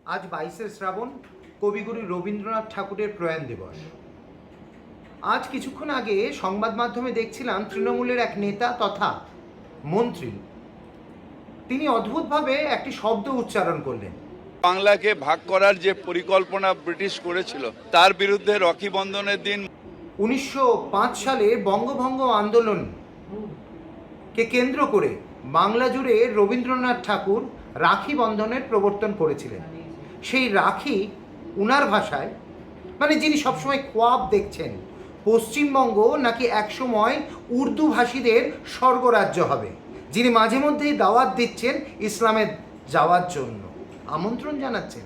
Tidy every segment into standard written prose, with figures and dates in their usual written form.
আজ 22শে শ্রাবণ, কবিগুরু রবীন্দ্রনাথ ঠাকুরের প্রয়াণ দিবস। আজ কিছুক্ষণ আগে সংবাদ মাধ্যমে দেখছিলাম তৃণমূলের এক নেতা তথা মন্ত্রী তিনি অদ্ভুতভাবে একটি শব্দ উচ্চারণ করলেন। বাংলাকে ভাগ করার যে পরিকল্পনা ব্রিটিশ করেছিল তার বিরুদ্ধে রাখি বন্ধনের দিন 1905 সালে বঙ্গভঙ্গ আন্দোলনকে কেন্দ্র করে বাংলা জুড়ে রবীন্দ্রনাথ ঠাকুর রাখি বন্ধনের প্রবর্তন করেছিলেন। সেই রাখি উনার ভাষায়, মানে যিনি সবসময় খোয়াব দেখছেন পশ্চিমবঙ্গ নাকি একসময় উর্দু ভাষীদের স্বর্গরাজ্য হবে, যিনি মাঝে মধ্যেই দাওয়াত দিচ্ছেন ইসলামে যাওয়ার জন্য, আমন্ত্রণ জানাচ্ছেন।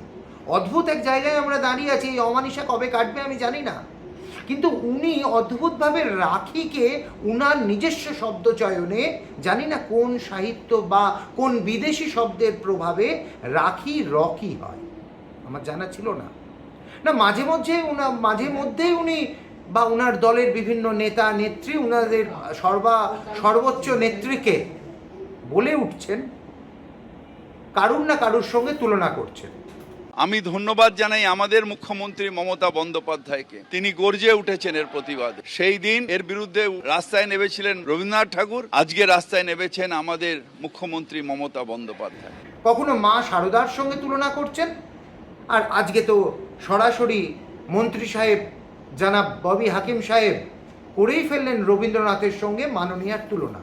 অদ্ভুত এক জায়গায় আমরা দাঁড়িয়ে আছি, এই অমানিসা কবে কাটবে আমি জানি না, কিন্তু উনি অদ্ভুতভাবে রাখিকে উনার নিজস্ব শব্দচয়নে, জানি না কোন সাহিত্য বা কোন বিদেশি শব্দের প্রভাবে রাখি রকি হয়, আমার জানা ছিল না। মাঝে মধ্যেই উনি বা উনার দলের বিভিন্ন নেতা নেত্রী উনাদের সর্বোচ্চ নেত্রীকে বলে উঠছেন, কারুর না কারুর সঙ্গে তুলনা করছেন। আমি ধন্যবাদ জানাই আমাদের মুখ্যমন্ত্রী মমতা বন্দ্যোপাধ্যায়কে, তিনি গর্জে উঠেছেন এর প্রতিবাদে। সেই দিন এর বিরুদ্ধে রাস্তায় নেমেছিলেন রবীন্দ্রনাথ ঠাকুর, আজকে রাস্তায় নেমেছেন আমাদের মুখ্যমন্ত্রী মমতা বন্দ্যোপাধ্যায়। কখনো মা শারদার সঙ্গে তুলনা করছেন, আর আজকে তো সরাসরি মন্ত্রী সাহেব জনাব ববি হাকিম সাহেব করেই ফেললেন রবীন্দ্রনাথের সঙ্গে মাননীয়ার তুলনা।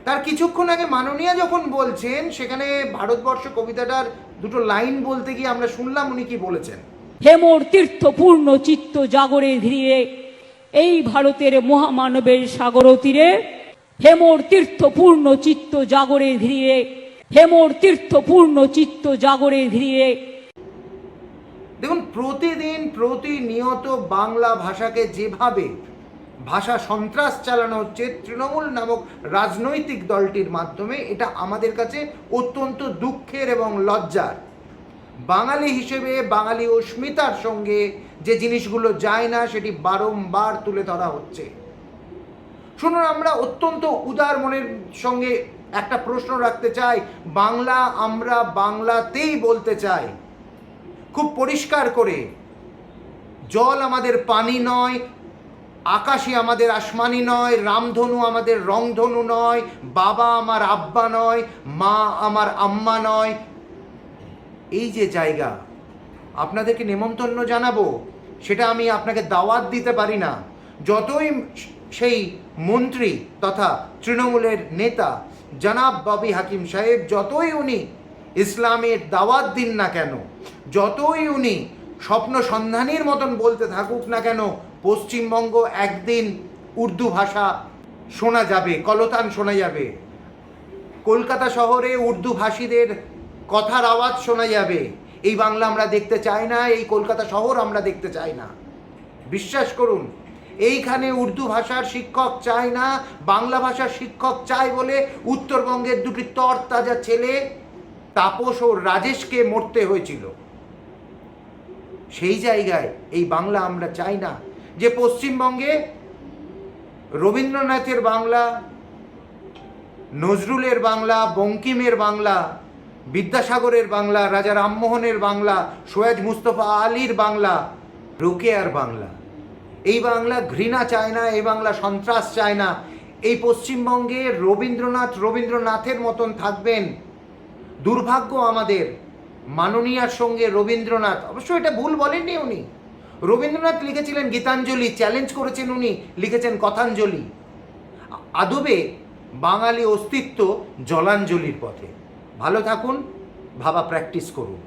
তার কিছুক্ষণ আগে মাননীয়া যখন বলছেন, সেখানে ভারতবর্ষ কবিতাটার দুটো লাইন বলতে গিয়ে আমরা শুনলাম উনি কি বলেছেন। হেমর তীর্থপূর্ণ চিত্ত জাগরে ধীরে এই ভারতের মহামানবের সাগর তীরে, হেমর তীর্থপূর্ণ চিত্ত জাগরে ধীরে, হেমর তীর্থপূর্ণ চিত্ত জাগরে ধীরে। দেখুন, প্রতিদিন প্রতিনিয়ত বাংলা ভাষাকে যেভাবে ভাষা সন্ত্রাস চালানো হচ্ছে তৃণমূল নামক রাজনৈতিক দলটির মাধ্যমে, এটা আমাদের কাছে অত্যন্ত দুঃখের এবং লজ্জার। বাঙালি হিসেবে বাঙালি অস্মিতার সঙ্গে যে জিনিসগুলো যায় না সেটি বারংবার তুলে ধরা হচ্ছে। শুনুন, আমরা অত্যন্ত উদার মনের সঙ্গে একটা প্রশ্ন রাখতে চাই, বাংলা আমরা বাংলাতেই বলতে চাই খুব পরিষ্কার করে। জল আমাদের পানি নয়, আকাশই আমাদের আসমানি নয়, রামধনু আমাদের রংধনু নয়, বাবা আমার আব্বা নয়, মা আমার আম্মা নয়। এই যে জায়গা আপনাদেরকে নেমন্তন্ন জানাবো, সেটা আমি আপনাকে দাওয়াত দিতে পারি না। যতই সেই মন্ত্রী তথা তৃণমূলের নেতা জনাব ববি হাকিম সাহেব, যতই উনি ইসলামের দাওয়াত দিন না কেন, যতই উনি স্বপ্ন সন্ধানীর মতন বলতে থাকুক না কেন, পশ্চিমবঙ্গ একদিন উর্দু ভাষা শোনা যাবে, কলতান শোনা যাবে। কলকাতা শহরে উর্দু ভাষীদের কথার আওয়াজ শোনা যাবে। এই বাংলা আমরা দেখতে চাই না, এই কলকাতা শহর আমরা দেখতে চাই না। বিশ্বাস করুন, এইখানে উর্দু ভাষার শিক্ষক চাই না, বাংলা ভাষার শিক্ষক চাই বলে উত্তরবঙ্গের দুটি তরতাজা ছেলে তাপস ও রাজেশকে মরতে হয়েছিল। সেই জায়গায় এই বাংলা আমরা চাই না যে পশ্চিমবঙ্গে রবীন্দ্রনাথের বাংলা, নজরুলের বাংলা, বঙ্কিমের বাংলা, বিদ্যাসাগরের বাংলা, রাজা রামমোহনের বাংলা, সৈয়দ মুস্তফা আলীর বাংলা, রোকেয়ার বাংলা, এই বাংলা ঘৃণা চায় না, এই বাংলা সন্ত্রাস চায় না। এই পশ্চিমবঙ্গে রবীন্দ্রনাথের মতন থাকবেন। দুর্ভাগ্য আমাদের, মাননীয়ার সঙ্গে রবীন্দ্রনাথ, অবশ্য এটা ভুল বলেননি উনি। রবীন্দ্রনাথ লিখেছিলেন গীতাঞ্জলি, চ্যালেঞ্জ করেছেন উনি, লিখেছেন কথাঞ্জলি। আদবে বাঙালি অস্তিত্ব জলাঞ্জলির পথে। ভালো থাকুন, ভাবা প্র্যাকটিস করুন।